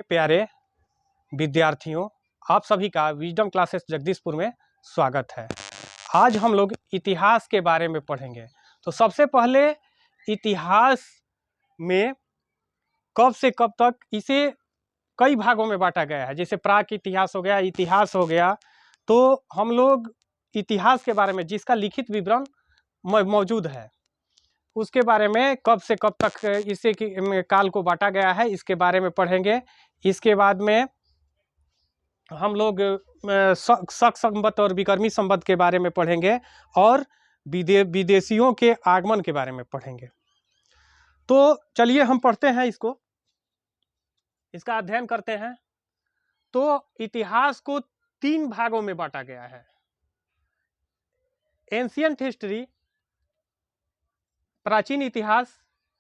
प्यारे विद्यार्थियों, आप सभी का विजडम क्लासेस जगदीशपुर में स्वागत है। आज हम लोग इतिहास के बारे में पढ़ेंगे। तो सबसे पहले इतिहास में कब से कब तक इसे कई भागों में बांटा गया है, जैसे प्राक इतिहास हो गया, इतिहास हो गया। तो हम लोग इतिहास के बारे में जिसका लिखित विवरण मौजूद है उसके बारे में कब से कब तक इसे काल को बांटा गया है इसके बारे में पढ़ेंगे। इसके बाद में हम लोग शक संवत और विक्रमी संवत के बारे में पढ़ेंगे और विदेशियों के आगमन के बारे में पढ़ेंगे। तो चलिए हम पढ़ते हैं, इसका अध्ययन करते हैं। तो इतिहास को 3 भागों में बांटा गया है। एंशिएंट हिस्ट्री, प्राचीन इतिहास,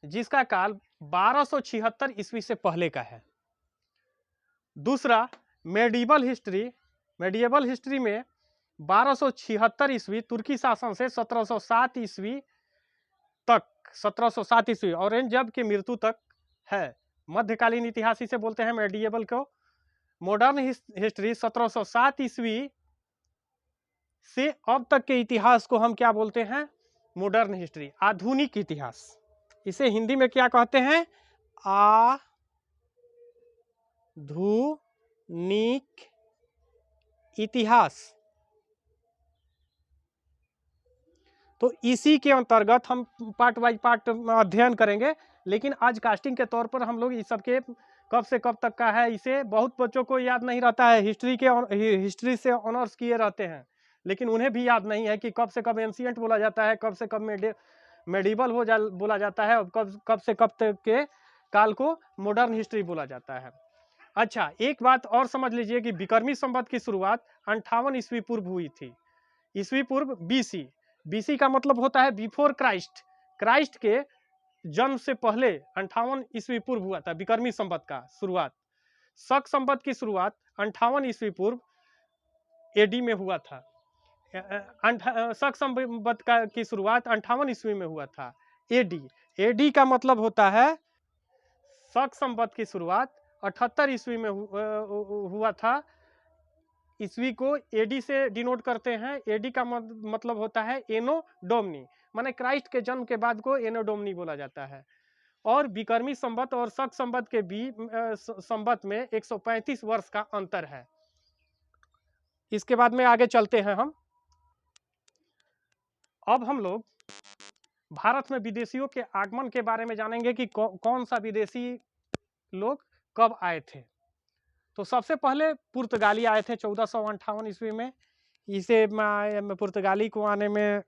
जिसका काल 1276 ईस्वी से पहले का है। दूसरा मेडिवल हिस्ट्री में 1276 ईस्वी तुर्की शासन से 1707 ईस्वी तक, 1707 ईस्वी औरंगजेब की मृत्यु तक है। मध्यकालीन इतिहास इसे बोलते हैं मेडिएवल को। मॉडर्न हिस्ट्री 1707 ईस्वी से अब तक के इतिहास को हम क्या बोलते हैं? मॉडर्न हिस्ट्री, आधुनिक इतिहास। इसे हिंदी में क्या कहते हैं? आधुनिक इतिहास। तो इसी के अंतर्गत हम पार्ट बाय पार्ट अध्ययन करेंगे, लेकिन आज कास्टिंग के तौर पर हम लोग इस सब के कब से कब तक का है, इसे बहुत बच्चों को याद नहीं रहता है। हिस्ट्री से ऑनर्स किए रहते हैं, लेकिन उन्हें भी याद नहीं है कि कब से कब एंशिएंट बोला जाता है, कब से कब मेडिवल बोला जाता है, और कब से कब तक के काल को मॉडर्न हिस्ट्री बोला जाता है। अच्छा, एक बात और समझ लीजिए कि विक्रमी संवत की शुरुआत 58 ईस्वी पूर्व हुई थी। ईस्वी पूर्व बीसी का मतलब होता है बिफोर क्राइस्ट। क्राइस्ट के जन्म से पहले 58 ईस्वी पूर्व हुआ था विक्रमी संवत का शुरुआत। शक संवत की शुरुआत 58 ईस्वी पूर्व एडी में हुआ था। शक संवत की शुरुआत 58 ईस्वी में हुआ था। एडी का मतलब होता है, शक संवत की शुरुआत 78 ईस्वी में हुआ था। ईस्वी को एडी से डिनोट करते हैं। एडी का मतलब होता है एनो डोमनी, माने क्राइस्ट के जन्म के बाद को एनो डोमनी बोला जाता है। और विक्रमी संवत और शक संवत के बीच संवत में 135 वर्ष का अंतर है। इसके बाद में आगे चलते हैं हम। अब हम लोग भारत में विदेशियों के आगमन के बारे में जानेंगे कि कौन सा विदेशी लोग कब आए थे। तो सबसे पहले पुर्तगाली आए थे 1458 ईस्वी में। इसे पुर्तगाली को आने में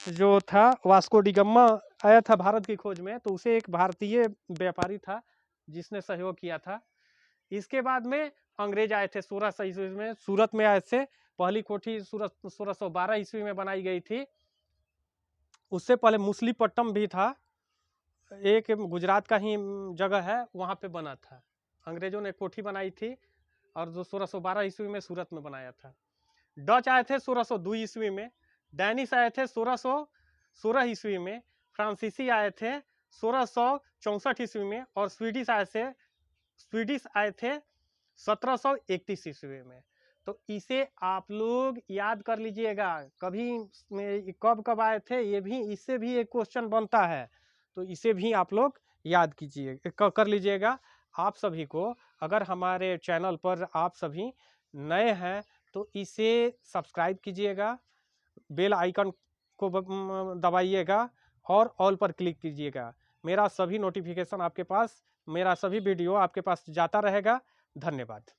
जो था वास्को डी गामा आया था भारत की खोज में, तो उसे एक भारतीय व्यापारी था जिसने सहयोग किया था। इसके बाद में अंग्रेज आए थे 1600 ईस्वी में, सूरत में आए थे। पहली कोठी सूरत 1612 ईस्वी में बनाई गई थी। उससे पहले मुसलीपट्टम भी था, एक गुजरात का ही जगह है, वहाँ पे बना था। अंग्रेजों ने कोठी बनाई थी और जो 1612 ईस्वी में सूरत में बनाया था। डच आए थे 1602 ईस्वी में। डैनिश आए थे 1616 ईस्वी में। फ्रांसीसी आए थे 1664 ईस्वी में। और स्वीडिश आए थे 1731 ईस्वी में। तो इसे आप लोग याद कर लीजिएगा, कब कब आए थे, ये भी इससे भी एक क्वेश्चन बनता है, तो इसे भी आप लोग याद कीजिए, कर लीजिएगा। आप सभी को, अगर हमारे चैनल पर आप सभी नए हैं तो इसे सब्सक्राइब कीजिएगा, बेल आइकन को दबाइएगा और ऑल पर क्लिक कीजिएगा। मेरा सभी नोटिफिकेशन आपके पास, मेरा सभी वीडियो आपके पास जाता रहेगा। धन्यवाद।